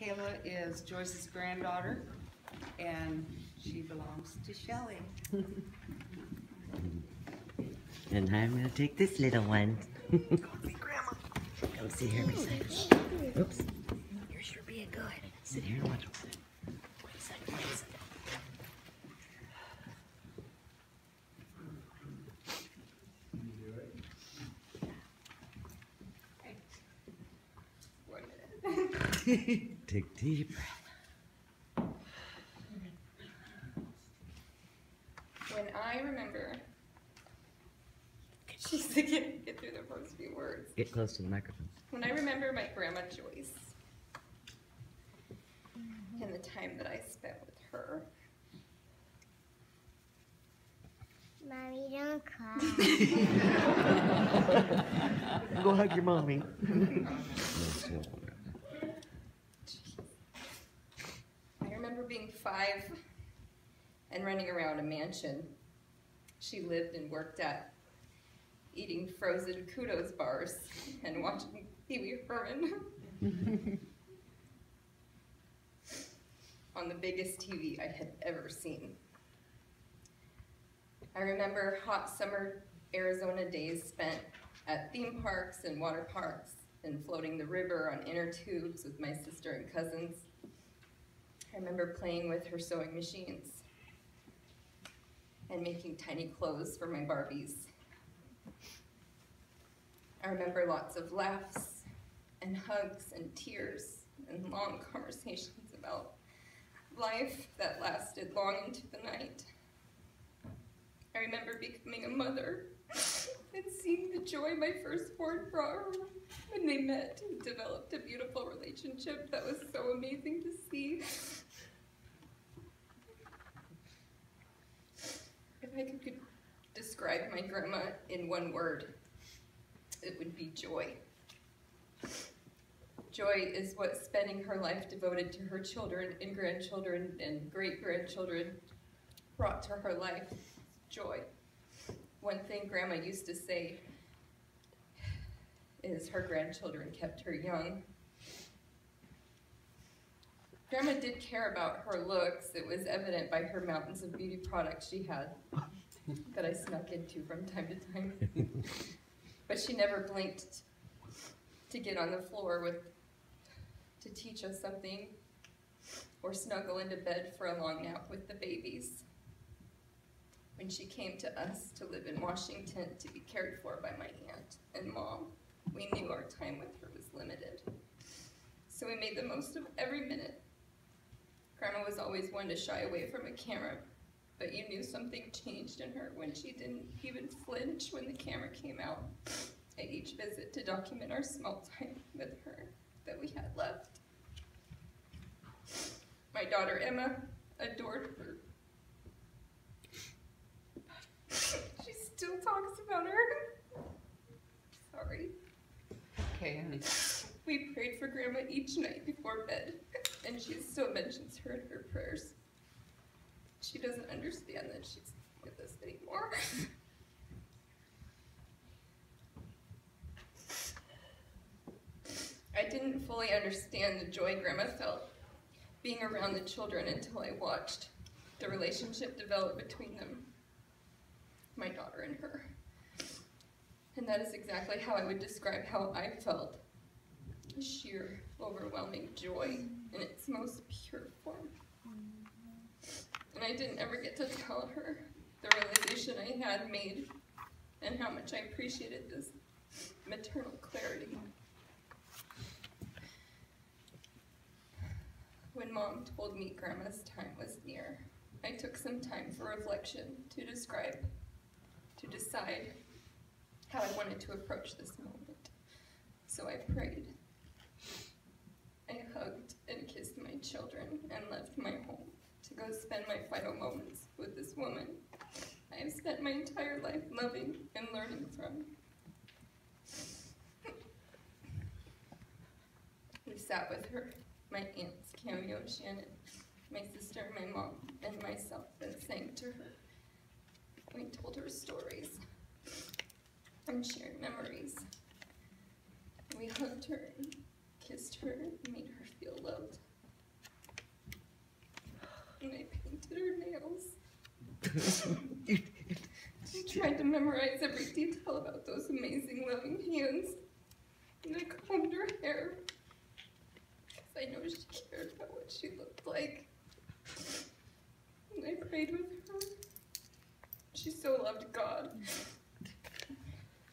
Kayla is Joyce's granddaughter, and she belongs to Shelley. And I'm going to take this little one. Grandma. Come sit here beside us. Oops. You're sure being good. Sit here and watch. Wait a second. Wait a second. Take deep breath. When I remember, she's to get through the first few words. Get close to the microphone. When I remember my grandma Joyce and the time that I spent with her. Mommy, don't cry. Go hug your mommy. I remember being 5 and running around a mansion she lived and worked at, eating frozen kudos bars and watching Pee Wee Herman on the biggest TV I had ever seen. I remember hot summer Arizona days spent at theme parks and water parks and floating the river on inner tubes with my sister and cousins. I remember playing with her sewing machines and making tiny clothes for my Barbies. I remember lots of laughs and hugs and tears and long conversations about life that lasted long into the night. I remember becoming a mother and seeing the joy my firstborn brought her when they met and developed a beautiful relationship that was so amazing to see. If I could describe my grandma in one word, it would be joy. Joy is what spending her life devoted to her children and grandchildren and great-grandchildren brought to her life. Joy. One thing Grandma used to say is her grandchildren kept her young. Grandma did care about her looks. It was evident by her mountains of beauty products she had that I snuck into from time to time. But she never blinked to get on the floor to teach us something or snuggle into bed for a long nap with the babies. When she came to us to live in Washington to be cared for by my aunt and mom, we knew our time with her was limited. So we made the most of every minute. Grandma was always one to shy away from a camera, but you knew something changed in her when she didn't even flinch when the camera came out at each visit to document our small time with her that we had left. My daughter Emma adored her. She still talks about her. Sorry. Okay, honey. We prayed for Grandma each night before bed, and she still mentions her in her prayers. She doesn't understand that she's not with us anymore. I didn't fully understand the joy Grandma felt being around the children until I watched the relationship develop between them, my daughter and her. And that is exactly how I would describe how I felt. Sheer, overwhelming joy in its most pure form. And I didn't ever get to tell her the realization I had made and how much I appreciated this maternal clarity. When Mom told me Grandma's time was near, I took some time for reflection to decide how I wanted to approach this moment. So I prayed. I hugged and kissed my children and left my home to go spend my final moments with this woman I have spent my entire life loving and learning from. We sat with her, my aunts, Cameo and Shannon, my sister, my mom, and myself, and sang to her. We told her stories and shared memories. We hugged her, kissed her, and made her feel loved. I tried to memorize every detail about those amazing, loving hands. And I combed her hair. Because I know she cared about what she looked like. And I prayed with her. She so loved God.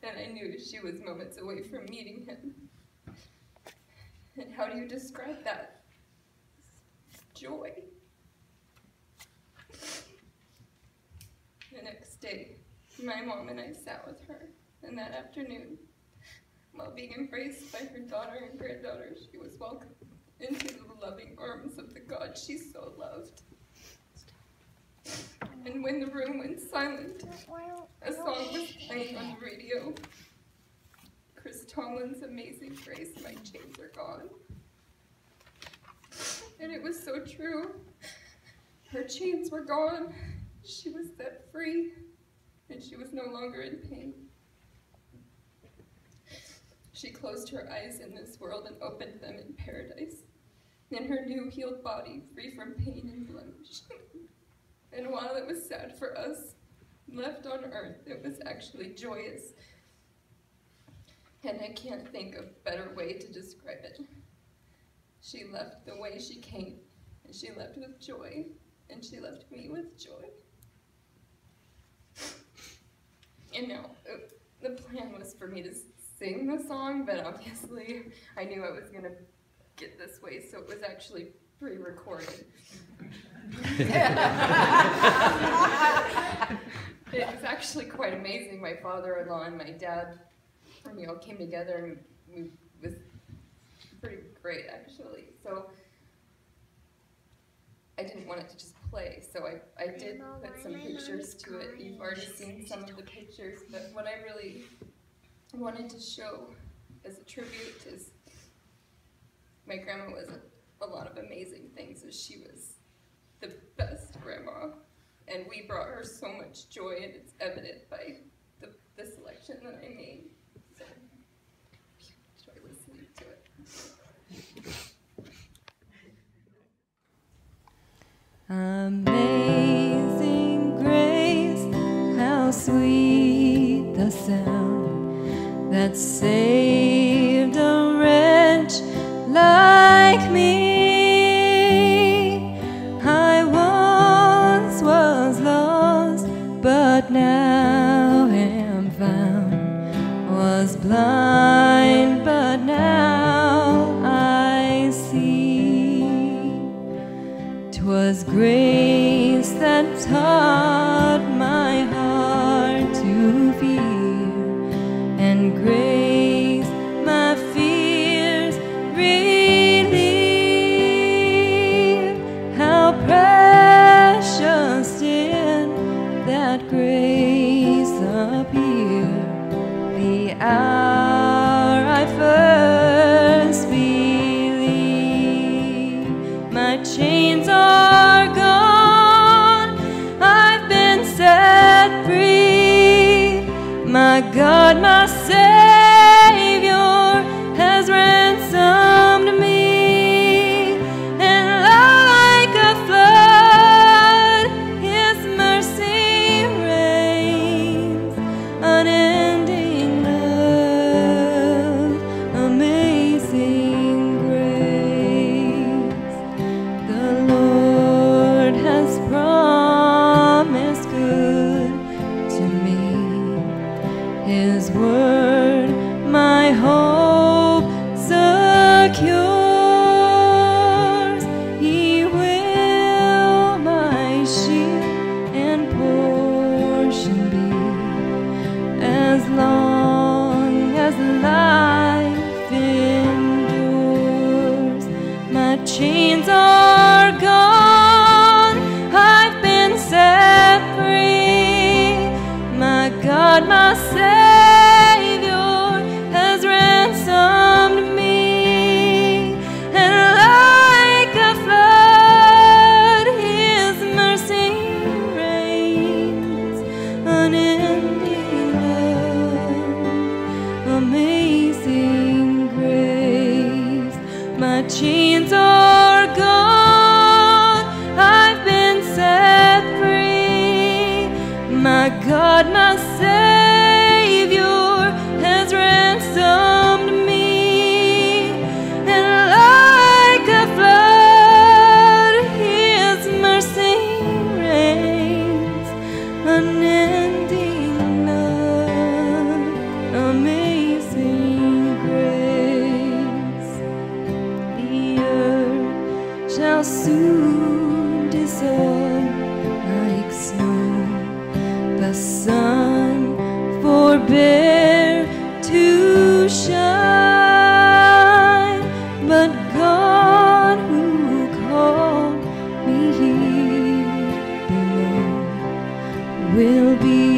And I knew she was moments away from meeting him. And how do you describe that? Joy. The next day, my mom and I sat with her, and that afternoon, while being embraced by her daughter and granddaughter, she was welcomed into the loving arms of the God she so loved. And when the room went silent, a song was playing on the radio. Chris Tomlin's Amazing Grace, My Chains Are Gone. And it was so true. Her chains were gone. She was set free, and she was no longer in pain. She closed her eyes in this world and opened them in paradise, in her new healed body, free from pain and blemish. And while it was sad for us, left on earth, it was actually joyous. And I can't think of a better way to describe it. She left the way she came, and she left with joy, and she left me with joy. And now, the plan was for me to sing the song, but obviously I knew I was going to get this way, so it was actually pre-recorded. It was actually quite amazing. My father-in-law and my dad, came together, and it was pretty great, actually. So I didn't want it to just play, so I did put some pictures to it. You've already seen some of the pictures, but what I really wanted to show as a tribute is my grandma was a lot of amazing things, as she was the best grandma, and we brought her so much joy, and it's evident by the selection that I made. So enjoy listening to it. Amazing grace, how sweet the sound that saved a wretch like me. I once was lost, but now am found, was blind, but now I see. 'Twas grace that taught my heart to fear, and grace my fears relieve. How precious did that grace appear, the hour I first believed. My chains are gone, I've been set free. My God, my Savior has ransomed me. And like a flood, His mercy reigns. Unending love, amazing grace. The Lord has promised good to me. His word my hope secures. He will my shield and portion be, as long as life endures. My chains are gone, I've been set free. My God, my Savior has ransomed me. And like a flood, His mercy reigns. Unending love, amazing grace. My chains are gone, I've been set free. God, my Savior, has ransomed me, and like a flood, His mercy reigns, unending love, amazing grace. The earth shall soon dissolve like snow, the sun forbear to shine, but God who called me here below will be